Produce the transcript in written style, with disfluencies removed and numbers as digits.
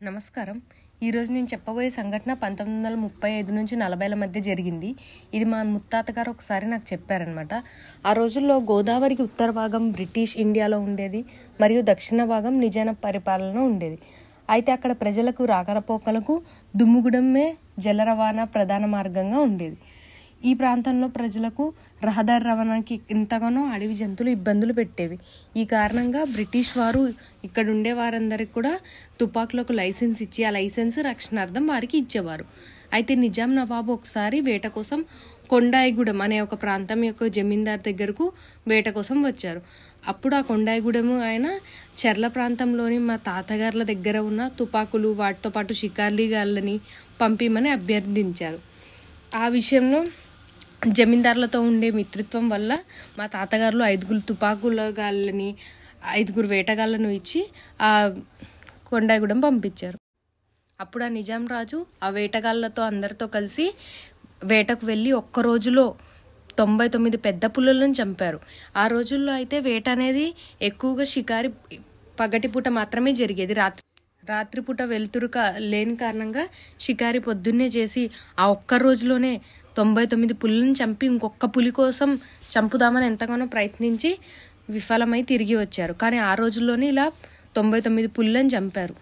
నమస్కారం. ఈరోజు నేను చెప్పబోయే సంఘటన 1935 నుంచి 40ల మధ్య జరిగింది. ఇది మా ముత్తాత గారు ఒకసారి నాకు చెప్పారనమాట. ఆ రోజుల్లో గోదావరికి ఉత్తర భాగం బ్రిటిష్ ఇండియాలో ఉండేది మరియు దక్షిణ భాగం నిజాం పరిపాలన ఉండేది. అయితే అక్కడ ప్రజలకు రాకపోకలకు దుమ్ముగూడెమే జల రవాణా ప్రధాన మార్గంగా ఉండేది. ఈ ప్రాంతంలో ప్రజలకు రహదారి రవాణాకి ఎంతగానో అడవి జంతువులు ఇబ్బందులు పెట్టేవి. ఈ కారణంగా బ్రిటిష్ వారు ఇక్కడ ఉండే వారందరికీ కూడా తుపాకులకు లైసెన్స్ ఇచ్చి ఆ లైసెన్స్ రక్షణార్థం వారికి ఇచ్చేవారు. అయితే నిజాం నవాబు ఒకసారి వేట కోసం కొండాయిగూడెం అనే ఒక ప్రాంతం యొక్క జమీందార్ దగ్గరకు వేట కోసం వచ్చారు. అప్పుడు ఆ కొండాయిగూడెం ఆయన చెర్ల ప్రాంతంలోని మా తాతగారుల దగ్గర ఉన్న తుపాకులు వాటితో పాటు షికార్లీగాళ్ళని పంపిమని అభ్యర్థించారు. ఆ విషయంలో జమీందారులతో ఉండే మిత్రత్వం వల్ల మా తాతగారులు 5 తుపాకుల గాళ్ళని 5 వేటగాళ్ళను ఇచ్చి ఆ కొండాయిగూడెం పంపించారు. అప్పుడు ఆ నిజాం రాజు ఆ వేటగాళ్ళతో అందరితో కలిసి వేటకు వెళ్ళి ఒక్క రోజులో 99 పెద్ద పులులను చంపారు. ఆ రోజుల్లో అయితే వేట అనేది ఎక్కువగా షికారి పగటిపూట మాత్రమే జరిగేది. రాత్రిపూట వెలుతురు లేని కారణంగా షికారి పొద్దున్నే చేసి ఆ ఒక్క రోజులోనే 99 పులులను చంపి ఇంకొక పులి కోసం చంపుదామని ఎంతగానో ప్రయత్నించి విఫలమై తిరిగి వచ్చారు. కానీ ఆ రోజుల్లోనే ఇలా 99 పులులను చంపారు.